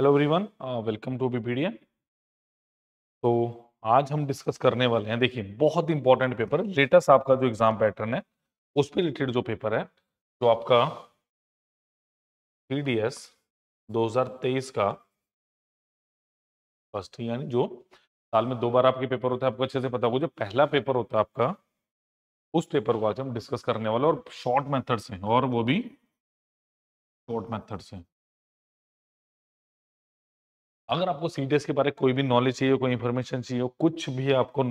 Hello everyone, welcome to Bpedia. तो आज हम डिस्कस करने वाले हैं, देखिए बहुत इंपॉर्टेंट पेपर है, लेटेस्ट आपका जो एग्जाम पैटर्न है उस पे रिलेटेड जो पेपर है, जो आपका सीडीएस 2023 का फर्स्ट, यानी जो साल में 2 बार आपके पेपर होता है, आपको अच्छे से पता होगा। जो पहला पेपर होता है आपका, उस पेपर को आज हम डिस्कस करने वाले हैं, और शॉर्ट मेथड से, और वो भी शॉर्ट मेथड से। अगर आपको सीडीएस के बारे में कोई भी नॉलेज चाहिए, कोई इन्फॉर्मेशन चाहिए, कुछ भी आपको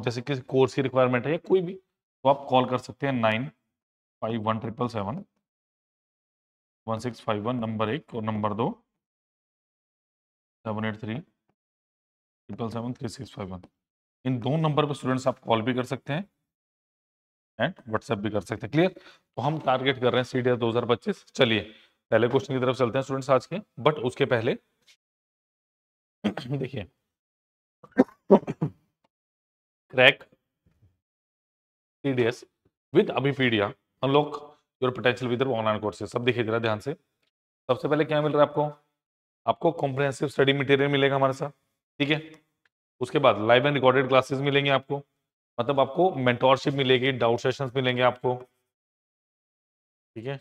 जैसे किसी कोर्स की रिक्वायरमेंट है या कोई भी, तो आप कॉल कर सकते हैं 9517771651, नंबर 1, और नंबर 2 783773651। इन दो नंबर पर स्टूडेंट्स आप कॉल भी कर सकते हैं एंड व्हाट्सएप भी कर सकते हैं। क्लियर? तो हम टारगेट कर रहे हैं सीडीएस 2025। चलिए पहले क्वेश्चन की तरफ चलते हैं स्टूडेंट्स आज के, बट उसके पहले देखिए crack CDS with Abhipedia, unlock your potential with online courses. सब देखिए जरा ध्यान से। सबसे पहले क्या मिल रहा है आपको? आपको कॉम्प्रिहेंसिव स्टडी मटेरियल मिलेगा हमारे साथ, ठीक है। उसके बाद लाइव एंड रिकॉर्डेड क्लासेस मिलेंगे आपको, मतलब आपको मेंटोरशिप मिलेगी, डाउट सेशंस मिलेंगे आपको, ठीक है।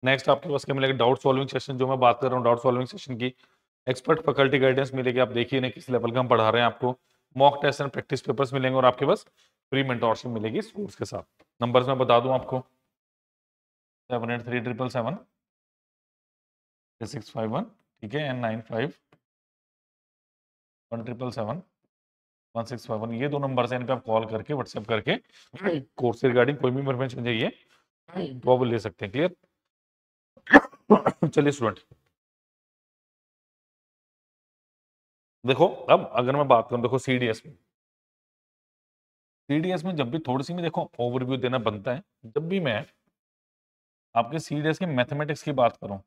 नेक्स्ट आपके पास क्या मिलेगा? डाउट सॉल्विंग सेशन, जो मैं बात कर रहा हूँ डाउट सॉल्विंग सेशन की, एक्सपर्ट फैकल्टी गाइडेंस मिलेगी। आप देखिए ना किस लेवल का हम पढ़ा रहे हैं आपको। Mock test and practice papers मिलेंगे, और आपके पास फ्री मेंटोरशिप मिलेगी इस कोर्स के साथ। नंबर्स मैं बता दूं आपको, 7837773651, ठीक है, एंड 9517771651। ये दो नंबर है, इन पे आप कॉल करके व्हाट्सएप करके कोर्स रिगार्डिंग कोई भी इन्फॉर्मेशन चाहिए तो आप ले सकते हैं। क्लियर? चलिए स्टूडेंट देखो, अब अगर मैं बात करूं, देखो सीडीएस में जब भी थोड़ी सी मैं देखो ओवरव्यू देना बनता है, जब भी मैं आपके सीडीएस के मैथमेटिक्स की बात करूं,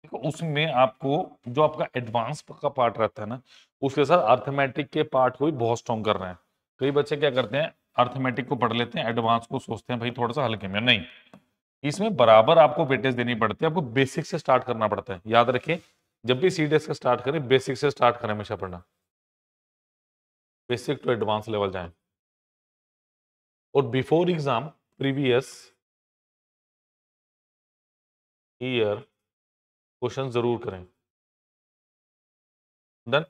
देखो उसमें आपको जो आपका एडवांस का पार्ट रहता है ना, उसके साथ अर्थमेटिक के पार्ट को भी बहुत स्ट्रॉन्ग कर रहे हैं। कई बच्चे क्या करते हैं, अर्थमेटिक को पढ़ लेते हैं, एडवांस को सोचते हैं भाई थोड़ा सा हल्के में। नहीं, इसमें बराबर आपको वेटेज देनी पड़ती है। आपको बेसिक से स्टार्ट करना पड़ता है। याद रखें, जब भी सीडीएस का स्टार्ट करें, बेसिक से स्टार्ट करें हमेशा पढ़ना, बेसिक टू एडवांस लेवल जाएं। और before exam previous year question जरूर करें। डन?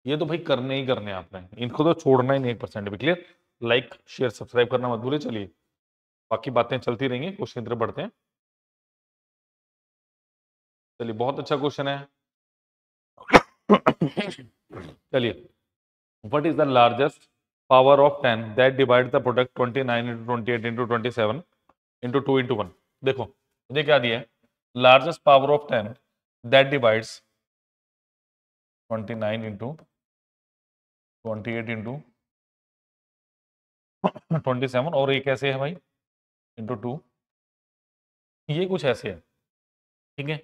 ये तो भाई करने ही करने आपने, इनको तो छोड़ना ही नहीं 1% भी। क्लियर? लाइक शेयर सब्सक्राइब करना मत भूलिए। चलिए बाकी बातें चलती रहेंगी, क्वेश्चन की तरफ बढ़ते हैं। चलिए बहुत अच्छा क्वेश्चन है। चलिए, what is the largest power of 10 that divide the product 29 into 28 into 27 into 2 into 1? देखो मुझे क्या दिया है, largest power of 10 that divides 29 into 28 into 27, और एक ऐसे है भाई इंटू 2, ये कुछ ऐसे है, ठीक है।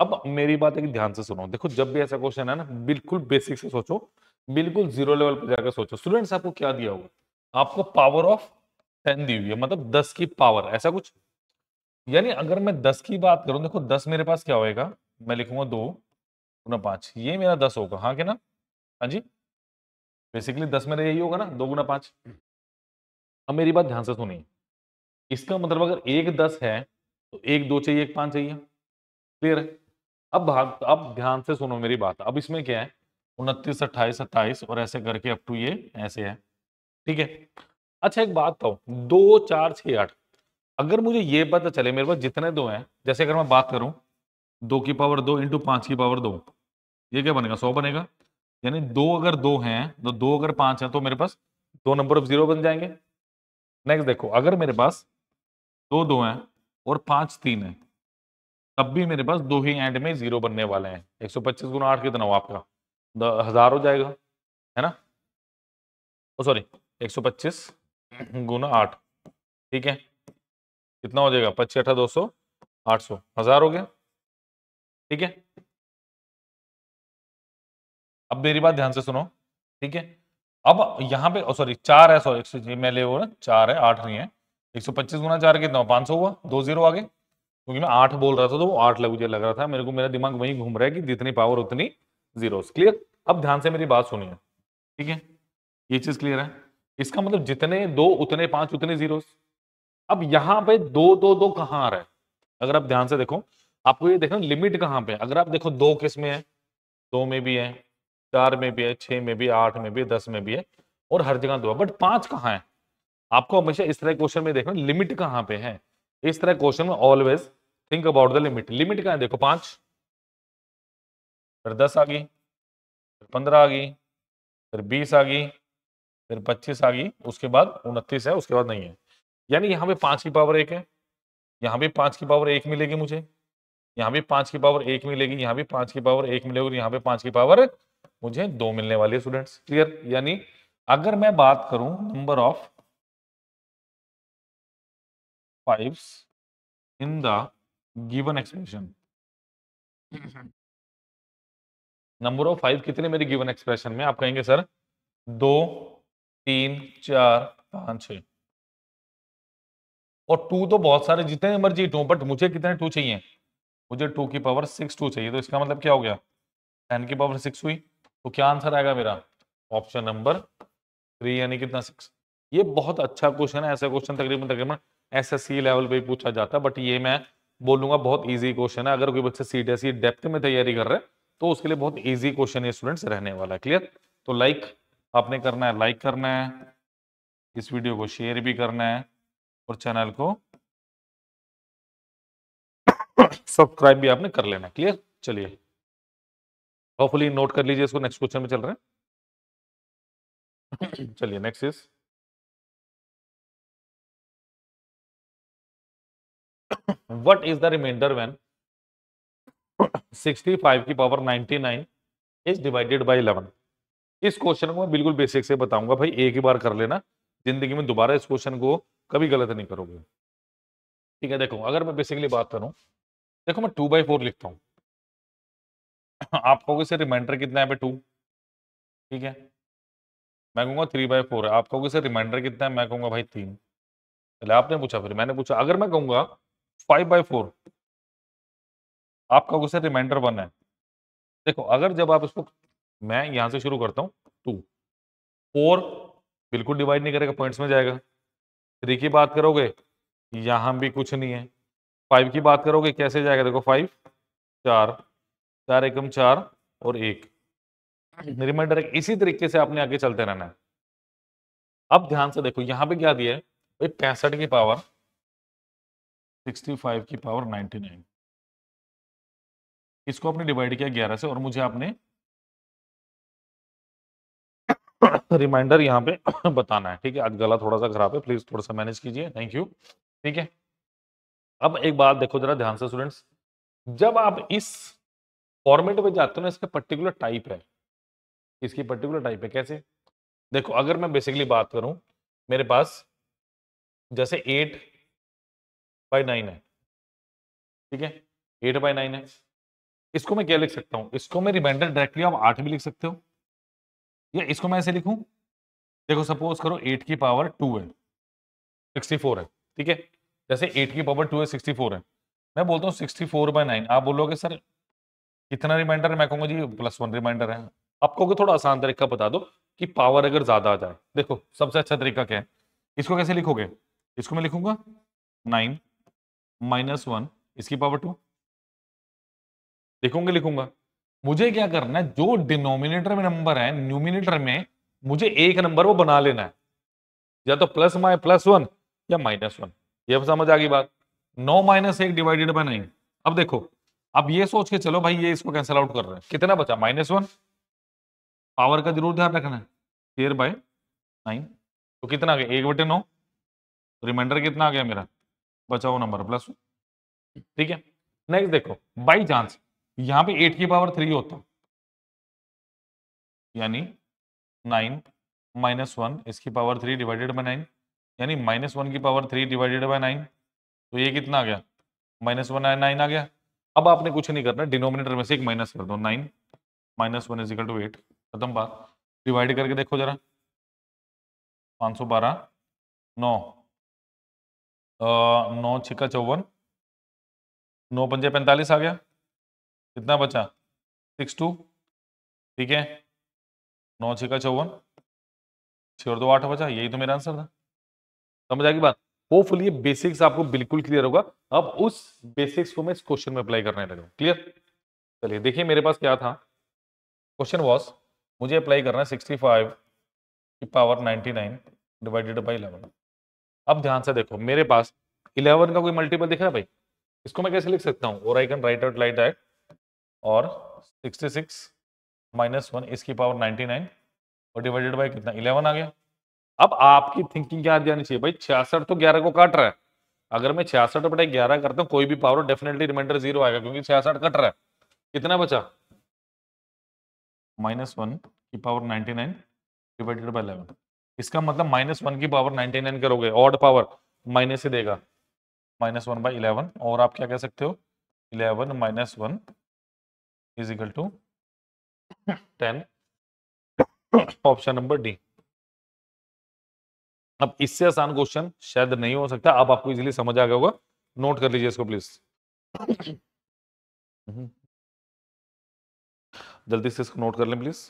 अब मेरी बात एक ध्यान से सुनो, देखो जब भी ऐसा क्वेश्चन है ना, बिल्कुल बेसिक से सोचो, बिल्कुल जीरो लेवल पे जाकर सोचो। स्टूडेंट्स आपको क्या दिया होगा? आपको पावर ऑफ 10 दी हुई है, मतलब 10 की पावर, ऐसा कुछ। यानी अगर मैं 10 की बात करूं, देखो 10 मेरे पास क्या होएगा, मैं लिखूंगा 2 गुना 5, ये मेरा 10 होगा, हाँ के ना? हाँ जी, बेसिकली 10 मेरा यही होगा ना, 2 गुना 5। अब मेरी बात ध्यान से सुनिए, इसका मतलब अगर एक 10 है तो एक 2 चाहिए, एक 5 चाहिए। क्लियर है? अब ध्यान से सुनो मेरी बात। अब इसमें क्या है, 29 28 27 और ऐसे करके अप टू ये ऐसे है, ठीक है। अच्छा एक बात बताओ, 2 4 6 8, अगर मुझे ये पता चले मेरे पास जितने दो हैं, जैसे अगर मैं बात करूं 2 की पावर 2 इंटू 5 की पावर 2, ये क्या बनेगा? 100 बनेगा। यानी दो अगर 2 हैं तो 2 अगर 5 है तो मेरे पास 2 नंबर ऑफ 0 बन जाएंगे। नेक्स्ट देखो, अगर मेरे पास 2 2 हैं और 5 3 है, तब भी मेरे पास 2 ही एंड में 0 बनने वाले हैं। 125 गुना 8 कितना हुआ आपका? 1000 हो जाएगा, है ना? ओ सॉरी, 125 गुना 8, ठीक है, कितना हो जाएगा? 25 8 200, 800, 1000 हो गया, ठीक है। अब मेरी बात ध्यान से सुनो, ठीक है। अब यहाँ पे सॉरी 4 है, सॉरी मैं ले वो ना 4 है, 8 नहीं है, 125 गुना 4 कितना, 500 हुआ, 2 0 आगे, क्योंकि मैं 8 बोल रहा था तो वो 8 मुझे लग रहा था, मेरे को मेरा दिमाग वहीं घूम रहा है कि जितनी पावर उतनी जीरोस। क्लियर? अब ध्यान से मेरी बात सुनिए, ठीक है, ये चीज क्लियर है। इसका मतलब जितने 2 उतने 5 उतने जीरोस। अब यहां पे 2 2 2 कहां आ रहा है, अगर आप ध्यान से देखो, आपको ये देखना लिमिट कहां पे। अगर आप देखो 2 किस में है, 2 में भी है, 4 में भी है, 6 में भी, 8 में भी, 10 में भी है, और हर जगह 2 है, बट 5 कहां है। आपको हमेशा इस तरह क्वेश्चन में देखना लिमिट कहां पे है। इस तरह क्वेश्चन में always think about the limit. Limit कहां है, देखो 5, फिर 10 आ गई, फिर 15 आ गई, फिर 20 आ गई, फिर 25 आ गई, उसके बाद 29 है, उसके बाद नहीं है। यानी यहाँ पे 5 की पावर 1 है, यहाँ भी 5 की पावर 1 मिलेगी मुझे, यहाँ भी 5 की पावर 1 मिलेगी, यहाँ भी 5 की पावर 1 मिलेगी, और यहाँ पे 5 की पावर मुझे 2 मिलने वाली है स्टूडेंट्स। क्लियर? यानी अगर मैं बात करूं number of 5s in the given expression, number of 5 कितने मेरी गिवन एक्सप्रेशन में, आप कहेंगे सर 2 3 4 5 6, और 2 तो बहुत सारे जितने मर्जी 2, बट मुझे कितने 2 चाहिए, मुझे 2 की पावर 6 2 चाहिए। तो इसका मतलब क्या हो गया, 10 की पावर 6 हुई। तो क्या आंसर आएगा मेरा, ऑप्शन नंबर 3, यानी कितना 6। ये बहुत अच्छा क्वेश्चन है, ऐसा क्वेश्चन तकरीबन तकरीबन एसएससी लेवल पे पूछा जाता है, बट ये मैं बोलूंगा बहुत इजी क्वेश्चन है। अगर कोई बच्चा सीडीएसई डेप्थ में तैयारी कर रहा है तो उसके लिए बहुत इजी क्वेश्चन ये स्टूडेंट्स रहने वाला है। क्लियर? तो लाइक आपने करना है, लाइक करना है, इस वीडियो को शेयर भी करना है, और चैनल को सब्सक्राइब भी आपने कर लेना। क्लियर? चलिए, होपफुली नोट कर लीजिए इसको, नेक्स्ट क्वेश्चन में चल रहे हैं। चलिए next is what is the remainder when 65 की पावर 99 इज डिवाइडेड बाय 11। इस क्वेश्चन को मैं बिल्कुल बेसिक से बताऊंगा भाई, एक ही बार कर लेना, जिंदगी में दोबारा इस क्वेश्चन को कभी गलत नहीं करोगे। ठीक है, देखो अगर मैं बेसिकली बात करूं, देखो मैं 2/4 लिखता हूं। आप कहोगे सर रिमाइंडर कितना है पे 2, ठीक है, मैं कहूंगा 3/4 है। आप कहोगे सर रिमाइंडर कितना है, मैं कहूंगा भाई 3। पहले आपने पूछा फिर मैंने पूछा। अगर मैं कहूंगा 5/4, आप कहोगे सर रिमाइंडर 1 है। देखो अगर जब आप इसको, मैं यहां से शुरू करता हूँ 2 4 बिल्कुल डिवाइड नहीं करेगा, पॉइंट्स में जाएगा। 3 की बात करोगे, यहां भी कुछ नहीं है। 5 की बात करोगे कैसे जाएगा, देखो 5 4 4 एकम 4 और 1 रिमाइंडर। इसी तरीके से आपने आगे चलते रहना है। अब ध्यान से देखो यहां पे क्या दिया है भाई, 65 की पावर 65 की पावर 99, इसको आपने डिवाइड किया 11 से, और मुझे आपने रिमाइंडर यहाँ पे बताना है। ठीक है, आज गला थोड़ा सा खराब है, प्लीज थोड़ा सा मैनेज कीजिए, थैंक यू। ठीक है, अब एक बात देखो जरा ध्यान से स्टूडेंट्स, जब आप इस फॉर्मेट में जाते हो ना, इसका पर्टिकुलर टाइप है, इसकी पर्टिकुलर टाइप है। कैसे? देखो अगर मैं बेसिकली बात करूं, मेरे पास जैसे 8/9 है, ठीक है, 8/9 है, इसको मैं क्या लिख सकता हूं, इसको मैं रिमाइंडर डायरेक्टली आप 8 भी लिख सकते हो, या इसको मैं ऐसे लिखूं, देखो सपोज करो 8 की पावर 2 है, 64 है, ठीक है, जैसे 8 की पावर 2 है 64 है, मैं बोलता हूँ 64/9, आप बोलोगे सर कितना रिमाइंडर है, मैं कहूंगा जी +1 रिमाइंडर है। आप कहोगे थोड़ा आसान तरीका बता दो कि पावर अगर ज्यादा आ जाए। देखो सबसे अच्छा तरीका क्या है, इसको कैसे लिखोगे, इसको मैं लिखूंगा 9 -1 इसकी पावर 2, लिखूंगा लिखूंगा। मुझे क्या करना है, जो डिनोमिनेटर में नंबर है न्यूमिनेटर में मुझे एक नंबर वो बना लेना है, या तो +1 या -1। ये समझ आ गई बात? 9 -1 डिवाइडेड बाय 9। अब देखो, अब ये सोच के चलो भाई, ये इसको कैंसिल आउट कर रहे हैं, कितना बचा -1, पावर का जरूर ध्यान रखना है, 13/9, तो कितना आ गया 1/9, रिमाइंडर कितना आ गया मेरा, बचा हुआ नंबर +1। ठीक है, नेक्स्ट देखो, बाई चांस यहां पे 8 की पावर 3 होता, यानी 9 -1 इसकी पावर 3 डिवाइडेड बाय 9, यानी -1 की पावर 3 डिवाइडेड बाय 9, तो ये कितना आ गया, -1/9 आ गया। अब आपने कुछ नहीं करना, डिनोमिनेटर में से एक माइनस कर दो, 9 -1 = 8, खत्म बात। डिवाइड करके देखो जरा, 512 9 9 छिक्का 54, 9 पंजे 45 आ गया। कितना बचा? 62। ठीक है, 9 छिक्का 54, 6 और 2 8 बचा। यही तो मेरा आंसर था। समझ आएगी बात? होपफुली ये बेसिक्स आपको बिल्कुल क्लियर होगा। अब उस बेसिक्स को मैं इस क्वेश्चन में अप्लाई करने लगा। क्लियर? चलिए देखिए मेरे पास क्या था। क्वेश्चन वॉज, मुझे अप्लाई करना है 65 की पावर 99 डिवाइडेड बाई 11। अब ध्यान से देखो, मेरे पास 11 का कोई मल्टीपल दिख रहा है भाई? इसको मैं कैसे लिख सकता हूँ? और I can write out like that, और 66 माइनस 1 इसकी पावर 99 और डिवाइडेड बाई कितना? 11 आ गया। अब आपकी थिंकिंग क्या जानी चाहिए भाई? 66 तो 11 को काट रहा है। अगर मैं 66 बटा 11 करता हूँ, कोई भी पावर डेफिनेटली रिमाइंडर 0 आएगा, क्योंकि 66 कट रहा है। कितना बचा? -1 की पावर 99 डिवाइडेड बाई 11। इसका मतलब -1 की पावर 99 करोगे, ऑड पावर माइनस से देगा, -1 बाई 11। और आप क्या कह सकते हो? 11 minus 1 is equal to 10। Option number D. अब इससे आसान क्वेश्चन शायद नहीं हो सकता। अब आपको इजीली समझ आ गया होगा। नोट कर लीजिए इसको प्लीज। जल्दी से इसको नोट कर लें प्लीज।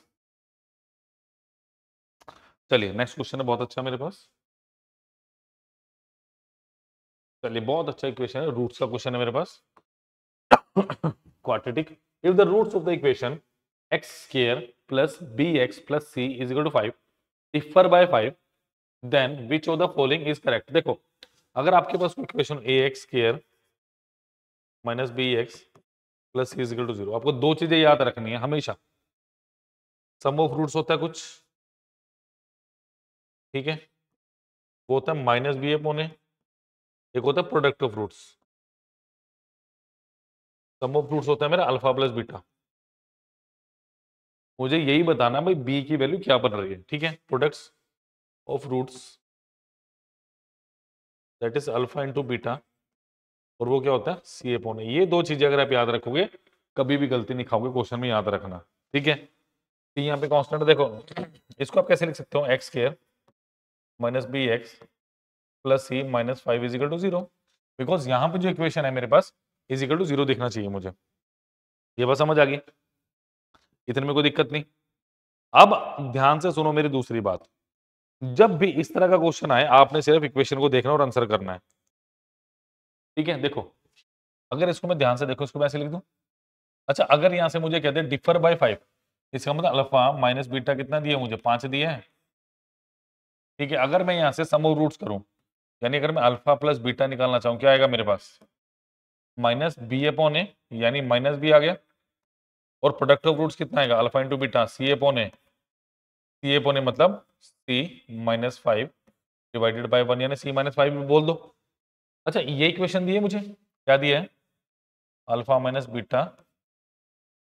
चलिए नेक्स्ट क्वेश्चन है, बहुत अच्छा मेरे पास। चलिए बहुत अच्छा इक्वेशन है, रूट्स का क्वेश्चन है मेरे पास। Quadratic, if the roots of the equation x square plus bx plus c is equal to 5 differ by 5, then which of the following is correct? देखो, अगर आपके पास equation ax square minus bx plus c is equal to 0, आपको दो चीजें याद रखनी है हमेशा। सम ऑफ रूट्स होता है कुछ, ठीक है, वो होता है माइनस बी अपॉन ए, एक होता है product of roots. Sum of roots होता है मेरा अल्फा प्लस बीटा। मुझे यही बताना भाई बी की वैल्यू क्या बन रही है, ठीक है। Products of roots that is alpha into beta, और वो क्या होता है? C upon A. ये दो चीजें अगर आप याद रखोगे, कभी भी गलती नहीं खाओगे, क्वेश्चन में याद रखना, ठीक है। तो यहाँ पे कांस्टेंट देखो, इसको आप कैसे लिख सकते हो? X square minus B X plus C minus 5 is equal to 0, because यहाँ पे जो इक्वेशन है मेरे पास इज इक्वल टू 0 दिखना चाहिए मुझे। ये बस समझ आ गई, इतने में कोई दिक्कत नहीं। अब ध्यान से सुनो मेरी दूसरी बात, जब भी इस तरह का क्वेश्चन आए, आपने सिर्फ इक्वेशन को देखना और आंसर करना है, ठीक है। देखो, अगर इसको मैं ध्यान से देखो, इसको मैं ऐसे लिख दूं। अच्छा, अगर यहां से मुझे कहते हैं डिफर बाय 5, इसका मतलब अल्फा माइनस बीटा कितना दिया मुझे? 5 दिया है, ठीक है। अगर मैं यहां से सम ऑफ रूट्स करूं, यानी अगर मैं अल्फा प्लस बीटा निकालना चाहूं, क्या आएगा मेरे पास? माइनस बी अपॉन ए, यानी माइनस बी आ गया। और प्रोडक्ट ऑफ रूट्स कितना आएगा? अल्फा इंटू बीटा, सी अपॉन ए। सी अपॉन ए मतलब सी माइनस 5 डिवाइडेड बाय 1, यानी सी माइनस 5 बोल दो। अच्छा, ये इक्वेशन दी है मुझे, क्या दिया है? Alpha minus beta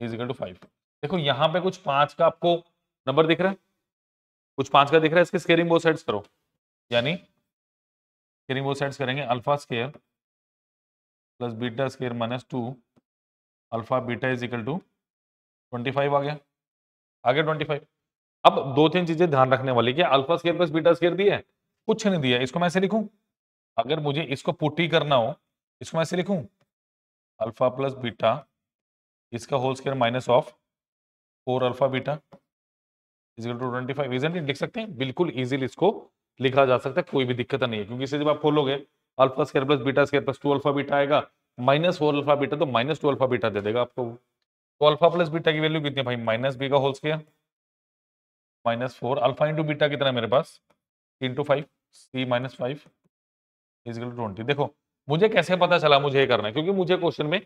is equal to 5। देखो यहाँ पे कुछ 5 का आपको नंबर दिख रहा है, कुछ 5 का दिख रहा है, इसके स्केयरिंग बोथ साइड्स करो, यानी स्केयरिंग बोथ साइड्स करेंगे। Alpha square plus beta square minus 2 alpha beta is equal to 25 आ गया, 25। अब दो तीन चीजें ध्यान रखने वाली, क्या alpha square plus beta square दिया है? कुछ नहीं दिया। इसको मैं ऐसे लिखूं, अगर मुझे इसको पुट ही करना हो, इसको मैं ऐसे लिखूं, अल्फा प्लस बीटा इसका whole square minus of 4 alpha beta equal to 25, isn't it? लिख सकते हैं, बिल्कुल इजीली इसको लिखा जा सकता है, कोई भी दिक्कत नहीं है। क्योंकि इसे जब आप खोलोगे, alpha square plus beta square plus 2 alpha beta आएगा, माइनस 4 अल्फा बीटा, तो माइनस 2 अल्फा बीटा दे देगा आपको। तो अल्फा प्लस बीटा की वैल्यू कितनी है भाई? माइनस बी का whole square minus 4 alpha into beta कितना है मेरे पास? Into 5 c minus 5 equal to 20। देखो, मुझे कैसे पता चला मुझे ये करना है? क्योंकि मुझे क्वेश्चन में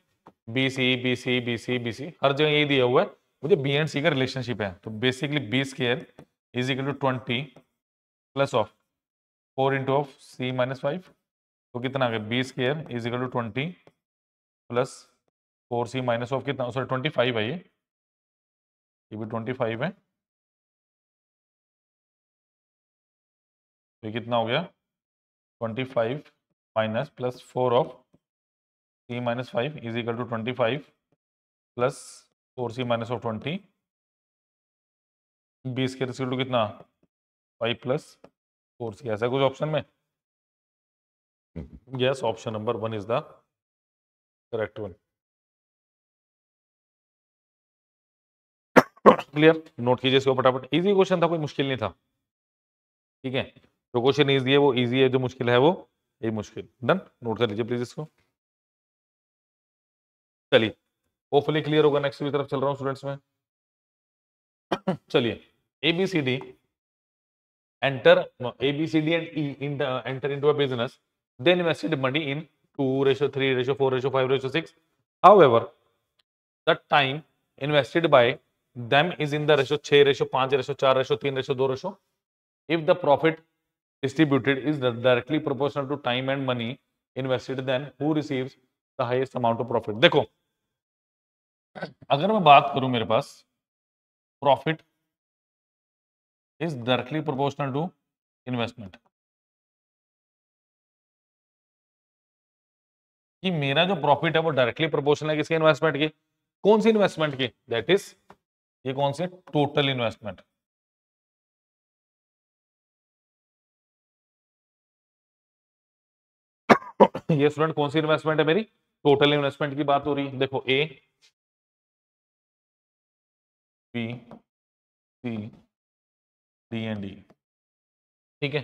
b c b c b c b c हर जगह यही दिया हुआ है, मुझे बी एंड सी का रिलेशनशिप है। तो basically B square is equal to 20 plus of 4 into of C minus 5, तो कितना आ गया? B square is equal to 20 plus 4 C minus of कितना, सॉरी 25 है, ये भी 25 है, तो ये कितना हो गया? 25 minus plus 4 of C minus 5 is equal to 25 plus 4 C minus of 20, B square is equal to कितना? 5 प्लस 4 सी। ऐसा कुछ ऑप्शन में yes, option number 1 is the correct one. Clear, note कीजिए इसको फटाफट। इजी क्वेश्चन था, कोई मुश्किल नहीं था। ठीक है, जो क्वेश्चन इजी है वो इजी है, जो मुश्किल है वो ये मुश्किल। डन, नोट कर लीजिए प्लीज इसको। चलिए, होपफुली क्लियर होगा। नेक्स्ट की तरफ चल रहा हूँ स्टूडेंट्स में। चलिए, ABCD enter ABCD and E enter into a business. They invested money in 2:3:4:5:6. However, the time invested by them is in the ratio 6:5:4:3:2. If the profit distributed is directly proportional to time and money invested, then who receives the highest amount of profit? देखो, अगर मैं बात करूं, मेरे पास profit is directly proportional to investment, कि मेरा जो प्रॉफिट है वो डायरेक्टली प्रोपोर्शनल है किसके? इन्वेस्टमेंट की। कौन सी इन्वेस्टमेंट की? दैट इज, ये कौन सी? Total investment. ये स्टूडेंट कौन सी इन्वेस्टमेंट है मेरी? टोटल इन्वेस्टमेंट की बात हो रही है। देखो, A, B, C, D and E। ठीक है,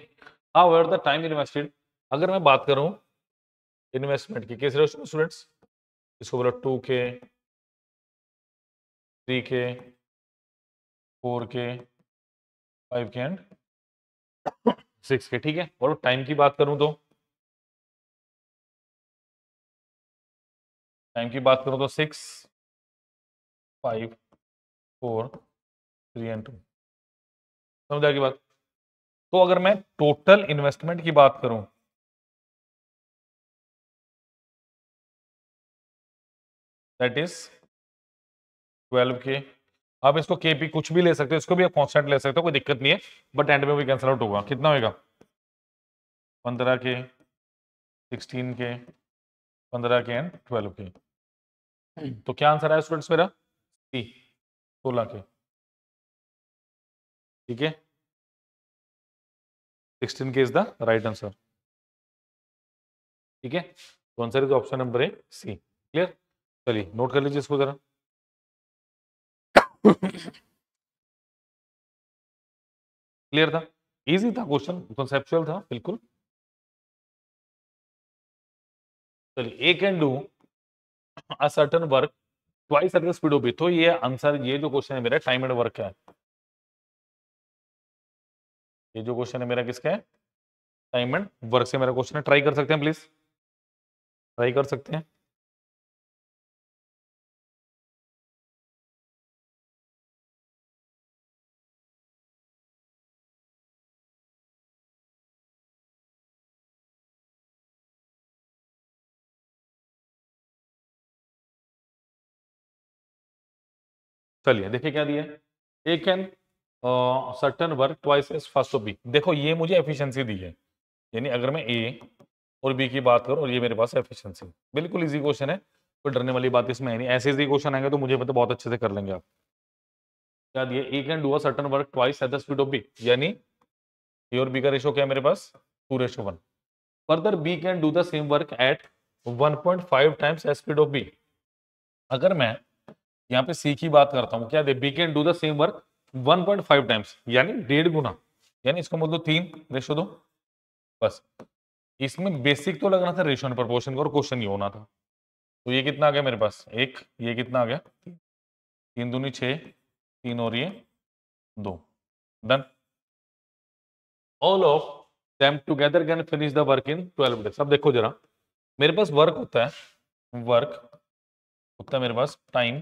हाउएवर द टाइम इन्वेस्टेड, अगर मैं बात करूं इन्वेस्टमेंट की किस रेशियो में स्टूडेंट्स? इसको बोलो 2K, 3K, 4K, 5K and 6K। ठीक है, और टाइम की बात करूं तो, टाइम की बात करूं तो 6, 5, 4, 3 एंड 2। समझ की बात? तो अगर मैं टोटल इन्वेस्टमेंट की बात करूं, दैट इज 12K। आप इसको KP कुछ भी ले सकते हो, इसको भी आप कांस्टेंट ले सकते हो, कोई दिक्कत नहीं है, बट एंड में भी कैंसिल आउट होगा। कितना होगा? 15K, 16K, 15K and 12K। तो क्या आंसर है स्टूडेंट्स मेरा? सी, 16K। ठीक है, 16K is the right answer. ठीक है, तो answer is option number A, C. Clear? चलिए, नोट कर लीजिए इसको जरा। क्लियर था? इजी था क्वेश्चन, कॉन्सेप्चुअल था बिल्कुल। चलिए, A can do a certain work twice at the speed of B. तो ये आंसर, ये जो क्वेश्चन है मेरा टाइम एंड वर्क का है। ये जो क्वेश्चन है मेरा किसका है? टाइम एंड वर्क से मेरा क्वेश्चन है। ट्राई कर सकते हैं प्लीज, ट्राई कर सकते हैं। चलिए, देखिए क्या दिया है। A can certain work twice as fast of B. देखो, ये मुझे एफिशिएंसी दी है, यानी अगर मैं ए और बी की बात करूं, और ये मेरे पास एफिशिएंसी। बिल्कुल इजी क्वेश्चन है, कोई डरने वाली बात इसमें है नहीं। ऐसे इजी क्वेश्चन आएंगे तो मुझे पता बहुत अच्छे से कर लेंगे आप। क्या दिया? A can do a certain work twice at the speed of B, यानी ए और बी का रेशियो क्या है मेरे पास? 2:1। Further B can do the same work at 1.5 times as speed of B. अगर मैं यहाँ पे सी की बात करता हूँ, क्या दे? B can do the same work 1.5 times, यानी 1.5 गुना, यानी इसको मतलब 3:2। बस, इसमें बेसिक तो लगना था रेशियो एंड प्रोपोर्शन का, और क्वेश्चन ये होना था। तो ये कितना आ गया मेरे पास? एक, ये कितना आ गया? 3 दूनी 6, 3 और ये 2। Done. All of them together can finish the work in 12 days. अब देखो जरा, मेरे पास वर्क होता है, वर्क होता है मेरे पास टाइम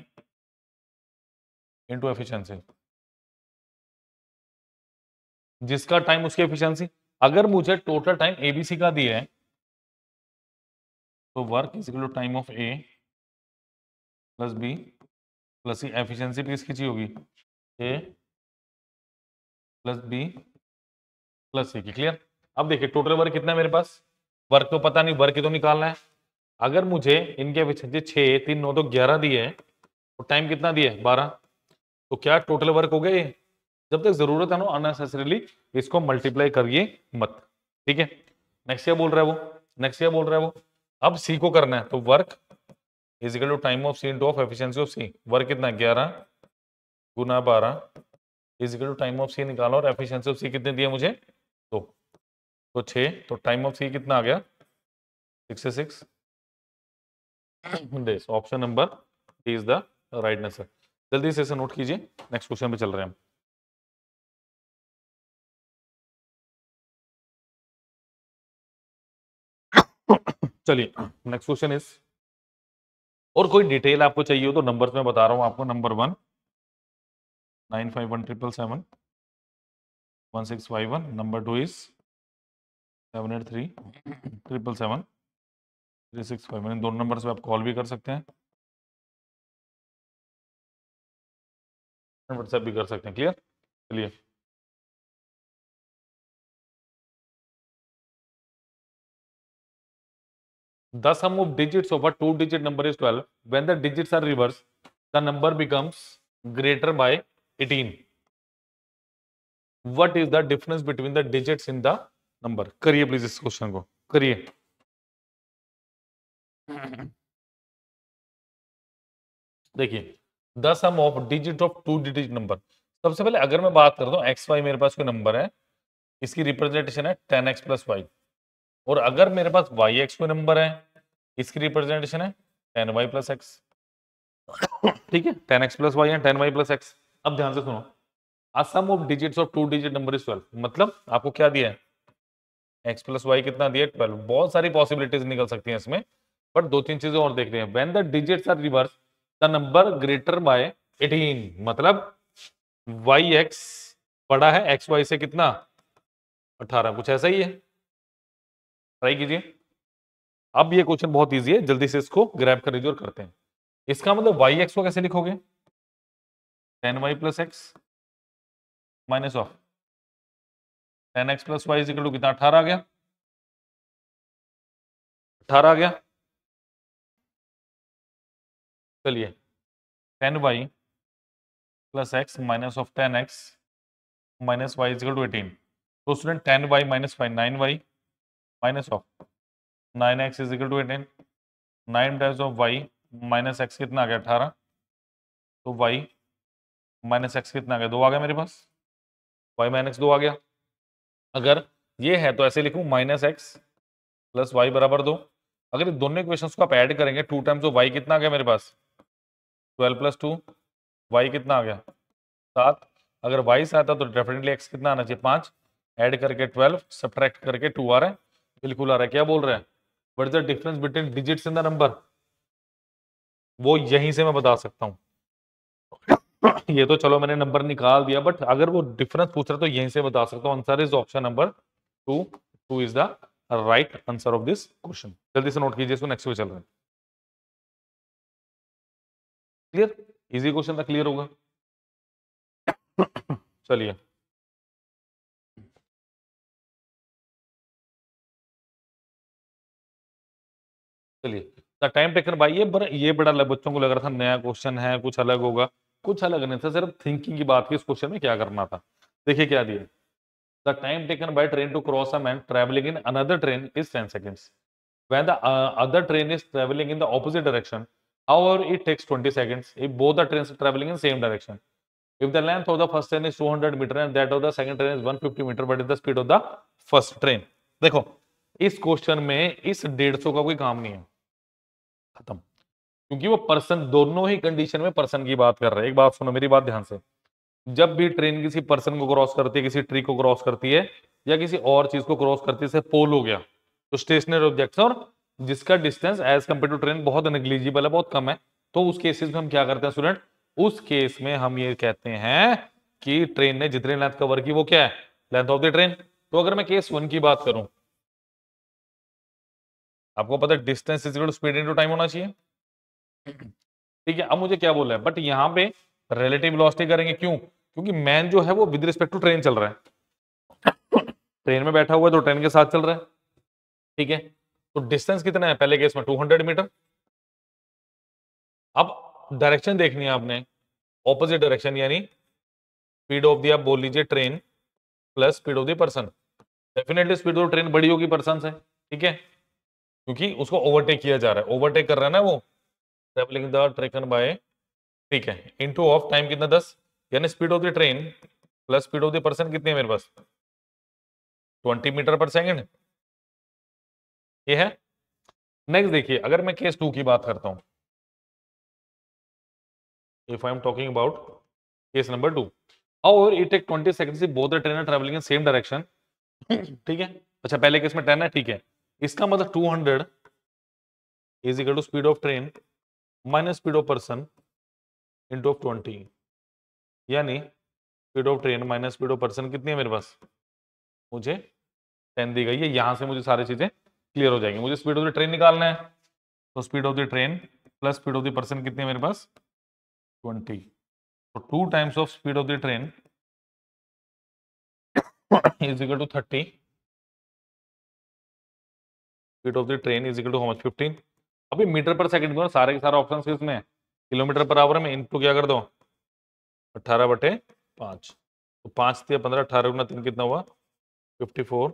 इनटू एफिशिएंसी, जिसका टाइम उसकी एफिशिएंसी। अगर मुझे टोटल टाइम एबीसी का दिया है, तो work is equal to time of A plus B plus C. Efficiency भी किसकी चाहिए होगी? A plus B plus C की। क्लियर? अब देखिए, टोटल वर्क कितना है मेरे पास? वर्क तो पता नहीं, वर्क ही तो निकालना है। अगर मुझे इनके एफिशिएंसी 6, 3, 9 तो 11 दिए है, तो टाइम कितना दिया है? 12। तो क्या टोटल वर्क हो गए? जब तक जरूरत है ना, अननेसेसरीली इसको मल्टीप्लाई करिए मत। ठीक है, नेक्स्ट क्या बोल रहा है वो? नेक्स्ट क्या बोल रहा है वो, अब सी को करना है तो work is equal to time of C into of efficiency of C. Work कितना 11 गुना 12 is equal to time of C निकालो और एफिशिएंसी ऑफ सी कितने दिए मुझे 2, तो 6, तो टाइम ऑफ सी कितना आ गया 66 days. Option number D is the right answer. जल्दी से इसे नोट कीजिए, नेक्स्ट क्वेश्चन पे चल रहे हैं हम। चलिए नेक्स्ट क्वेश्चन इज, और कोई डिटेल आपको चाहिए हो तो नंबर्स में बता रहा हूं आपको। Number 1 951 1651, number 2 is 783 777 365। इन दोनों नंबर से आप कॉल भी कर सकते हैं, व्हाट्सएप भी कर सकते हैं। क्लियर? चलिए the sum of digits of a two-digit number is 12. When the digits are reversed, the number becomes greater by 18. What is the difference between the digits in the number? करिए please इस question को करिए। देखिए the sum of digit of two digit number. सबसे पहले अगर मैं बात करता हूं एक्स वाई, मेरे पास कोई नंबर है, इसकी रिप्रेजेंटेशन है 10x प्लस वाई। और अगर मेरे पास वाई एक्स कोई नंबर है, इसकी रिप्रेजेंटेशन है 10y प्लस एक्स। ठीक है, 10x प्लस वाई है 10y प्लस एक्स। अब ध्यान से सुनो, a sum of digits of two digit number is 12। मतलब आपको क्या दिया है, x प्लस वाई कितना दिया है 12। बहुत सारी पॉसिबिलिटीज निकल सकती हैं इसमें, बट दो तीन चीजें और देख रहे हैं। When the digits are reverse the number greater by 18, मतलब वाई एक्स बड़ा है एक्स वाई से कितना 18, कुछ ऐसा ही है। ट्राई कीजिए। अब ये क्वेश्चन बहुत इजी है, जल्दी से इसको ग्रैब कर लीजिए और करते हैं। इसका मतलब वाई एक्स को कैसे लिखोगे, 10y plus X minus of 10x plus Y is equal to कितना 18 आ गया, 18 आ गया। चलिए 10y plus X minus of 10x minus Y is equal to 18। तो student 10y minus 5 9y minus of 9x is equal to 18। 9 times of y minus X कितना आ गया 18, तो y माइनस एक्स कितना आ गया 2 आ गया मेरे पास, y माइनस 2 आ गया। अगर ये है तो ऐसे लिखूं माइनस एक्स प्लस वाई बराबर 2। अगर दोनों इक्वेशंस को आप ऐड करेंगे 2 टाइम्स ऑफ y कितना आ गया मेरे पास 12 प्लस 2, y कितना आ गया 7। अगर y 7 था तो डेफिनेटली x कितना आना चाहिए 5। ऐड करके 12 सब्ट्रैक्ट करके 2 आ रहा है, बिल्कुल आ रहा है। क्या बोल रहा है, what is the difference between digits in the number, वो यहीं से मैं बता सकता हूं। ये तो चलो मैंने नंबर निकाल दिया, बट अगर वो डिफरेंस पूछ रहा तो यहीं से बता सकता हूं। Answer is option number 2। 2 is the right answer of this question. जल्दी से नोट कीजिए इसको, नेक्स्ट पे चल रहे हैं। क्लियर? इजी क्वेश्चन था, क्लियर होगा। चलिए चलिए द टाइम टेकन बाय, ये बड़ा बच्चों को लग रहा था नया क्वेश्चन है, कुछ अलग होगा। कुछ अलग नहीं था, सिर्फ थिंकिंग की बात की इस क्वेश्चन में क्या करना था। देखिए क्या दिया, the time taken by train to cross a man travelling in another train is 10 seconds। When the other train is traveling in the opposite direction, however, it takes 20 seconds if both the trains are traveling in same direction. If the length of the first train is 200 meter and that of the second train is 150 meter, what is the speed of the first train? देखो इस question में इस 150 का कोई काम नहीं है, खत्म। क्योंकि वो पर्सन, दोनों ही कंडीशन में पर्सन की बात कर रहे हैं। एक बात सुनो, मेरी बात ध्यान से, जब भी ट्रेन किसी पर्सन को क्रॉस करती है, किसी ट्री को क्रॉस करती है, या किसी और चीज को क्रॉस करती है, जैसे पोल हो गया, तो स्टेशनरी ऑब्जेक्ट्स और जिसका distance as compare to train बहुत नेग्लिजिबल है, बहुत कम है, तो उस केसेस में हम क्या करते हैं स्टूडेंट, उस केस में हम ये कहते हैं कि ट्रेन ने जितनी लेंथ कवर की वो क्या है, लेंथ ऑफ द ट्रेन। तो अगर मैं केस 1 की बात करूं, आपको पता है distance is equal to speed into time होना चाहिए। ठीक है, अब मुझे क्या बोला है, बट यहां पे रिलेटिव वेलोसिटी करेंगे, क्यों, क्योंकि मैन जो है वो विद रिस्पेक्ट टू ट्रेन चल रहा है। ट्रेन में बैठा हुआ है तो ट्रेन के साथ चल रहा है। ठीक है, तो डिस्टेंस कितना है पहले केस में 200 मीटर। अब डायरेक्शन देखनी है आपने, ऑपोजिट डायरेक्शन, यानी स्पीड ऑफ दी आप बोल लीजिए train plus speed of the person. Definitely speed of train बड़ी होगी पर्सन से। ठीक है, क्योंकि उसको ओवरटेक किया जा रहा है, ओवरटेक कर रहा है ना वो, ट्रेवलिंग द ट्रेकन बाय, ठीक है, इनटू ऑफ टाइम कितना 10, यानी speed of the train plus speed of the person कितनी है मेरे पास 20 मीटर पर सेकंड, ये है। नेक्स्ट देखिए, अगर मैं केस 2 की बात करता हूं, if I am talking about case number 2, और it take 20 seconds if both the train are travelling in same direction, ठीक है। अच्छा पहले केस में 10 है, ठीक है, इसका मतलब 200 is equal to speed of train minus speed of person into of 20, यानी speed of train minus speed of person कितनी है मेरे पास, मुझे 10 दी गई है। यहां से मुझे सारी चीजें क्लियर हो जाएंगी। मुझे स्पीड ऑफ द ट्रेन निकालना है, तो speed of the train plus speed of the person कितनी है मेरे पास 20, तो 2 times of speed of the train is equal to 30, speed of the train is equal to how much 15। अभी metre पर सेकंड को सारे के सारे ऑप्शन किसमें, किलोमीटर पर आवर में, इनटू क्या कर दो 18/5, तो 5 × 15, 18 × 3 कितना हुआ 54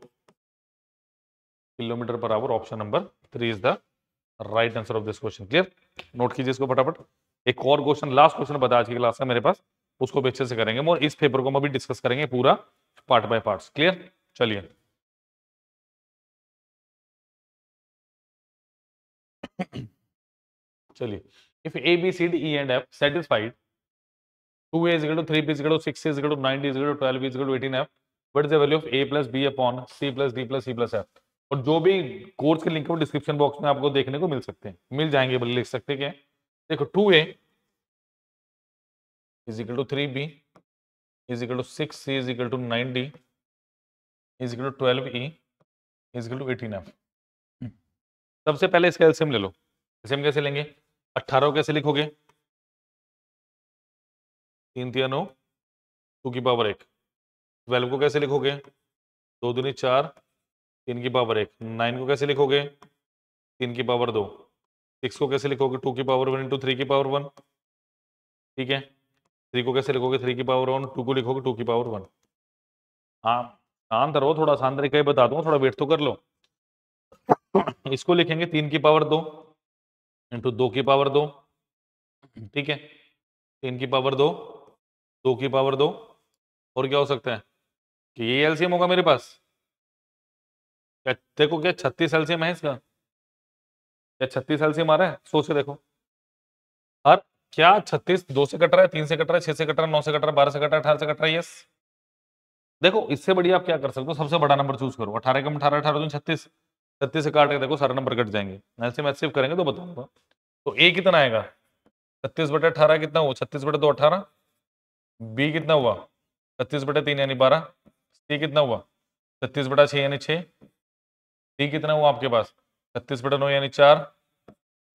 kilometre per hour. Option number 3 is the right answer of this question. Clear, note कीजिए इसको फटाफट। एक और क्वेश्चन, लास्ट क्वेश्चन बता आज की क्लास का मेरे पास, उसको भी अच्छे से करेंगे और इस पेपर को हम अभी डिस्कस करेंगे पूरा पार्ट बाय पार्ट्स। क्लियर, चलिए चलिए, if A B C D E and F satisfied 2a is equal to 3b is equal to 6 is equal to 9d is equal to 12b is equal to 18f, what is the value of a plus b upon c plus d plus c plus f। और जो भी course के link है वो description box में आपको देखने को मिल सकते हैं, मिल जाएंगे, बल्कि लिख सकते हैं क्या, देखो 2a is equal to 3b is equal to 6c is equal to 9d is equal to 12e is equal to 18f। सबसे पहले इसका एलसीएम ले लो। एलसीएम कैसे लेंगे, 18 को कैसे लिखोगे 3 × 9 2 की पावर 1, 12 को कैसे लिखोगे 2 दूनी 4 3 की पावर 1, 9 को कैसे लिखोगे 3 की पावर 2, 6 को कैसे लिखोगे 2 की पावर 1 इंटू 3 की पावर 1, ठीक है। 3 को कैसे लिखोगे 3 की पावर 1, 2 को लिखोगे 2 की पावर 1। हाँ शांत रहो, थोड़ा आसान तरीका ही बता दूंगा, थोड़ा वेट तो कर लो। इसको लिखेंगे 3 की पावर 2 इंटू 2 की पावर 2, ठीक है, 3 की पावर 2 2 की पावर 2, और क्या हो सकता है कि ये एलसीएम होगा मेरे पास। क्या देखो, क्या 36 एलसीएम है इसका, क्या 36 एलसीएम आ रहा है, सोच के देखो। और क्या 36 2 से कट रहा है, 3 से कट रहा है, 6 से कट रहा है, 9 से कट रहा है, 12 से कट रहा है, 18 से कट रहा है, यस। देखो इससे बढ़िया आप क्या कर सकते हो, सबसे बड़ा नंबर चूज करो, 18 कम 18, 18 36, 36 से काट के देखो सारे नंबर कट जाएंगे, एलसीएम एचसीएफ करेंगे तो बताऊंगा। तो ए कितना आएगा 36/18 कितना हुआ 36/2 18, बी कितना हुआ 36/3 यानी 12, सी कितना हुआ 36/6 यानी 6, डी कितना हुआ आपके पास 36/9 यानी 4,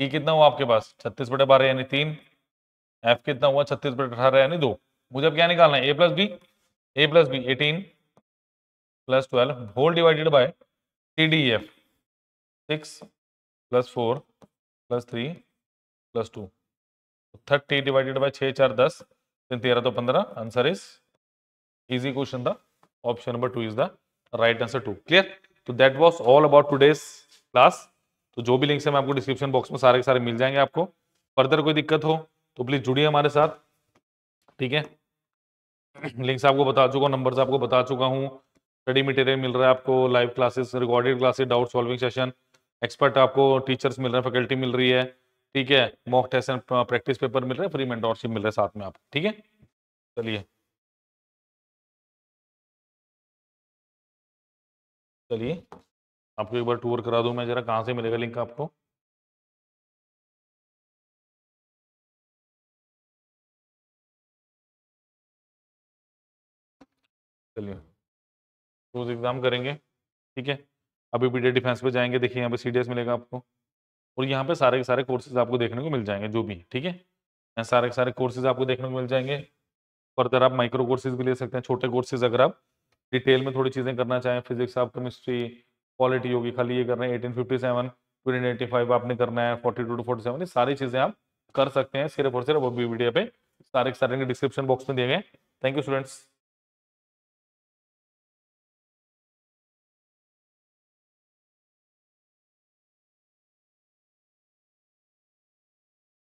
ई कितना हुआ आपके पास 36/12 यानी 3, एफ कितना हुआ 36/18 यानी 2। मुझे अब क्या निकालना है, A plus B 18 + 12 whole divided by C D F 6 + 4 + 3 + 2, 30 divided by 6 4 10 3 13 तो 15, आंसर इज इजी क्वेश्चन था, option number 2 is the right answer 2। Clear, तो that was all about today's class. तो जो भी लिंक्स है मैं आपको डिस्क्रिप्शन बॉक्स में सारे के सारे मिल जाएंगे आपको। फर्दर कोई दिक्कत हो तो प्लीज जुड़िए हमारे साथ, ठीक है। लिंक्स आपको बता चुका हूँ, नंबर्स आपको बता चुका हूँ, स्टडी मटेरियल मिल रहा है आपको, live classes, recorded classes, doubt solving session, expert आपको टीचर्स मिल रहे हैं, फैकल्टी मिल रही है, ठीक है, mock test and practice paper मिल रहे हैं, फ्री मेंटोरशिप मिल रहा है साथ में आप, ठीक है। चलिए चलिए आपको एक बार टूर करा दूं मैं जरा, कहाँ से मिलेगा लिंक आपको, चलिए रोज एग्जाम करेंगे, ठीक है। अभी बीडीए डिफेंस पे जाएंगे, देखिए यहाँ पे सीडीएस मिलेगा आपको, और यहाँ पे सारे के सारे कोर्सेज आपको देखने को मिल जाएंगे जो भी, ठीक है, यहाँ सारे के सारे कोर्सेज आपको देखने को मिल जाएंगे। फर्दर आप माइक्रो कोर्सेज भी ले सकते हैं, छोटे कोर्सेज, अगर आप डिटेल में थोड़ी चीजें करना चाहें, फिजिक्स आप, केमिस्ट्री, पॉलिटी होगी, खाली ये करना है 1857 1885 आपने करना है, 42 to 47, ये सारी चीजें आप कर सकते हैं सिर्फ और सिर्फ वो वीडियो पे, सारे के सारे डिस्क्रिप्शन बॉक्स में दिए गए। Thank you students.